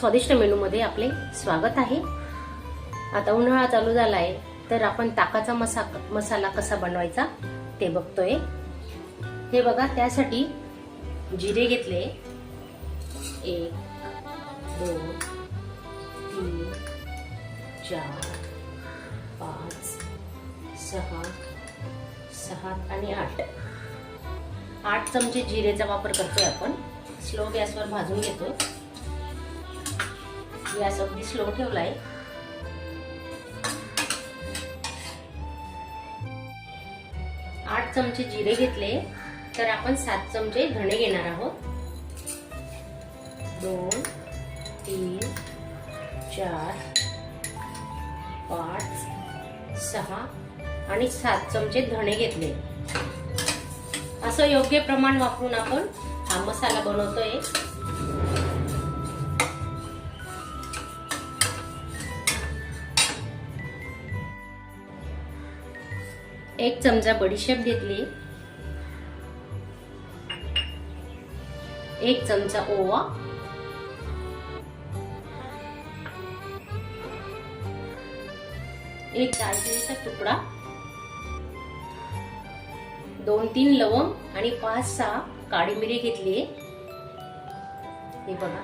स्वादिष्ट मेनूमध्ये आपले स्वागत आहे। आता उन्हाळा चालू झालाय तर आपण ताकाचा मसाला कसा बनवायचा ते बघतोय। हे बघा, त्यासाठी जिरे घेतले 1 2 3 4 5 6 7 आणि 8 चमचे जिरेचा वापर करतोय आपण। स्लो गॅसवर भाजून घेतोय। गॅस अगदी स्लो ठेवलाय। आठ चमचे जिरे घेतले तर आपण 7 चमचे धणे घेणार आहोत। 2 3 4 5 6 आणि 7 चमचे धणे घेतले। असं योग्य प्रमाण वापरून आपण हा मसाला बनवतोय। एक चमचा बडीशेप घेतली, 1 चमचा ओवा, 1 दालचिनीचा तुकडा, 2-3 लवंग आणि 5-6 काळी मिरी घेतली। हे बघा,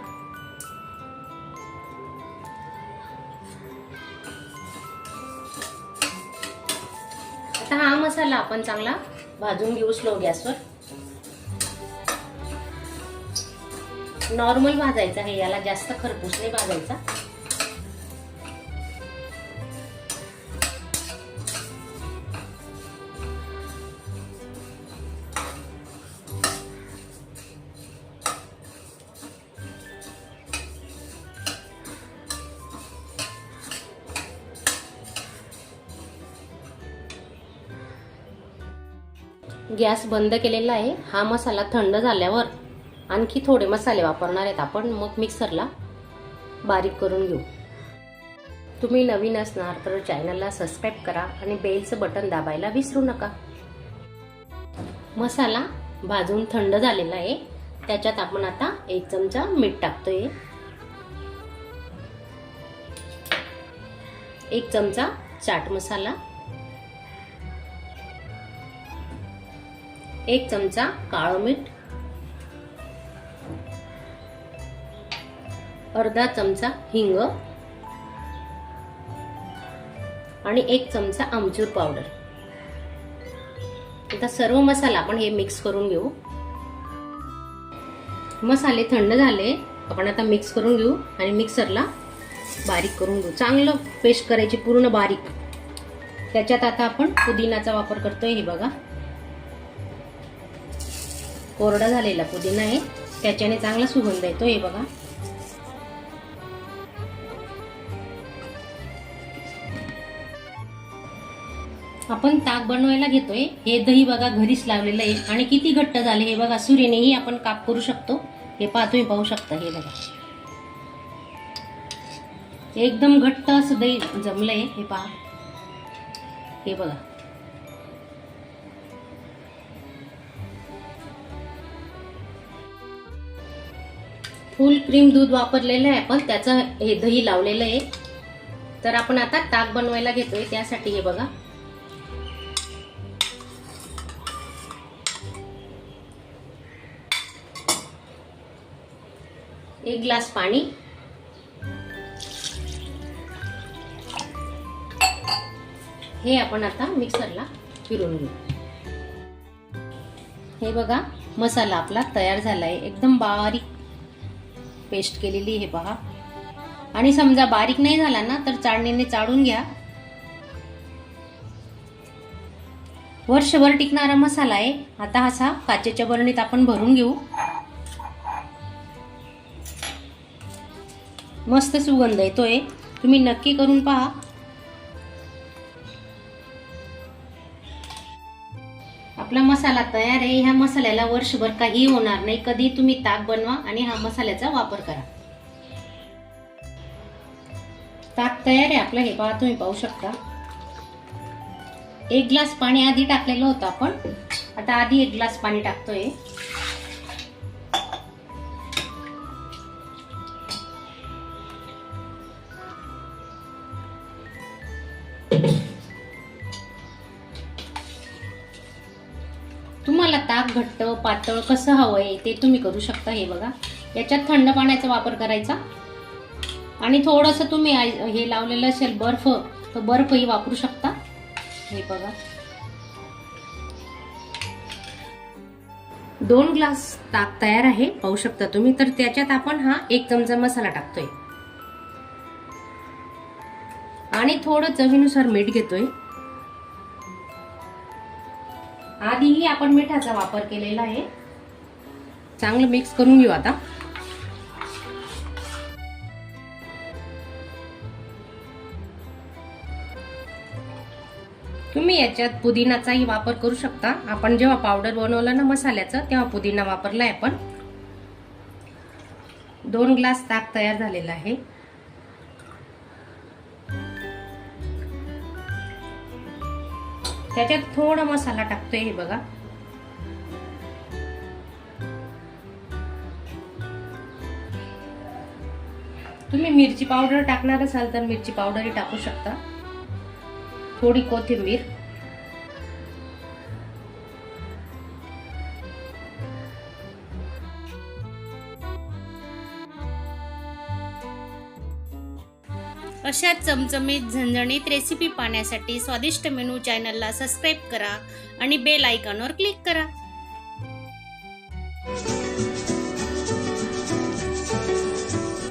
आता हा मसाला आपण चांगला भाजून घेऊ स्लो गॅसवर। नॉर्मल भाजायचा आहे, याला जास्त खरपूस नाही भाजायचा। गॅस बंद केलेला आहे। हा मसाला थंड झाल्यावर आणखी थोडे मसाले वापरणार आहेत आपण, मग मिक्सरला बारीक करून घेऊ। तुम्ही नवीन असणार तर चॅनलला सबस्क्राइब करा आणि बेलचं बटन दाबायला विसरू नका। मसाला भाजून थंड झालेला आहे, त्याच्यात आपण आता 1 चमचा मीठ टाकतोय, 1 चमचा चाट मसाला, 1 चमचा काळं मीठ, अर्धा चमचा हिंग आणि 1 चमचा आमचूर पावडर। आता सर्व मसाला आपण हे मिक्स करून घेऊ। मसाले थंड झाले, आपण आता मिक्स करून घेऊ आणि मिक्सरला बारीक करून घेऊ। चांगलं पेस्ट करायची, पूर्ण बारीक। त्याच्यात आता आपण पुदिनाचा वापर करतोय। हे बघा, कोरडा झालेला पुदिना आहे, त्याच्याने चांगला सुगंध येतो। हे बघा, आपण ताक बनवायला घेतोय। हे दही बघा घरीच लावलेलं आहे आणि किती घट्ट झाले हे बघा। सुरीनेही आपण काप करू शकतो। हे तुम्ही पाहू शकता। हे बघा, एकदम घट्ट असं दही जमलंय। हे पहा, हे बघा, फुल क्रीम दूध वापरलेलं आहे आपण, त्याचं हे दही लावलेलं आहे। तर आपण आता ताक बनवायला घेतोय, त्यासाठी हे बघा, एक ग्लास पाणी, हे आपण आता मिक्सरला फिरवून घेऊ। हे बघा, मसाला आपला तयार झालाय, एकदम बारीक पेस्ट केलेली। हे पहा, आणि समजा बारीक नाही झाला ना तर चाळणीने चाळून घ्या। वर्षभर टिकणारा मसाला आहे। आता असा काचेच्या बरणीत आपण भरून घेऊ। मस्त सुगंध येतोय, तुम्ही नक्की करून पहा। आपला मसाला तयार आहे। ह्या मसाल्याला वर्षभर काही होणार नाही। कधी तुम्ही ताक बनवा आणि हा मसाल्याचा वापर करा। ताक तयार आहे आपलं। हे पहा, तुम्ही पाहू शकता। 1 ग्लास पाणी आधी टाकलेलं होतं आपण, आता आधी 1 ग्लास पाणी टाकतोय। घट्ट पातळ कसं हवंय ते तुम्ही करू शकता. हे बघा, याच्यात थंड पाण्याचा वापर करायचा आणि थोडंसं तुम्ही हे लावलेलं असेल बर्फ, तर बर्फही वापरू शकता. हे बघा, 2 ग्लास ताक तयार आहे, पाहू शकता तुम्ही. तर त्याच्यात आपण हा 1 चमचा मसाला टाकतोय आणि थोडं चवीनुसार मीठ घेतोय. आधीही आपण मिठाचा वापर केलेला आहे. चांगलं मिक्स करून घेऊ आता. तुम्ही याच्यात पुदिनाचाही वापर करू शकता. आपण जेव्हा पावडर बनवलं ना मसाल्याचं, तेव्हा पुदिना वापरलाय आपण. 2 ग्लास ताक तयार झालेलं आहे. त्याच्यात थोडा मसाला टाकतोय. हे बघा, तुम्ही मिरची पावडर टाकणार असाल तर मिरची पावडरही टाकू शकता. थोडी कोथिंबीर, अशा चमचमीत झणझणीत रेसिपी पाहण्यासाठी स्वादिष्ट मेनू चॅनलला सबस्क्राईब करा आणि बेल आयकॉनवर क्लिक करा.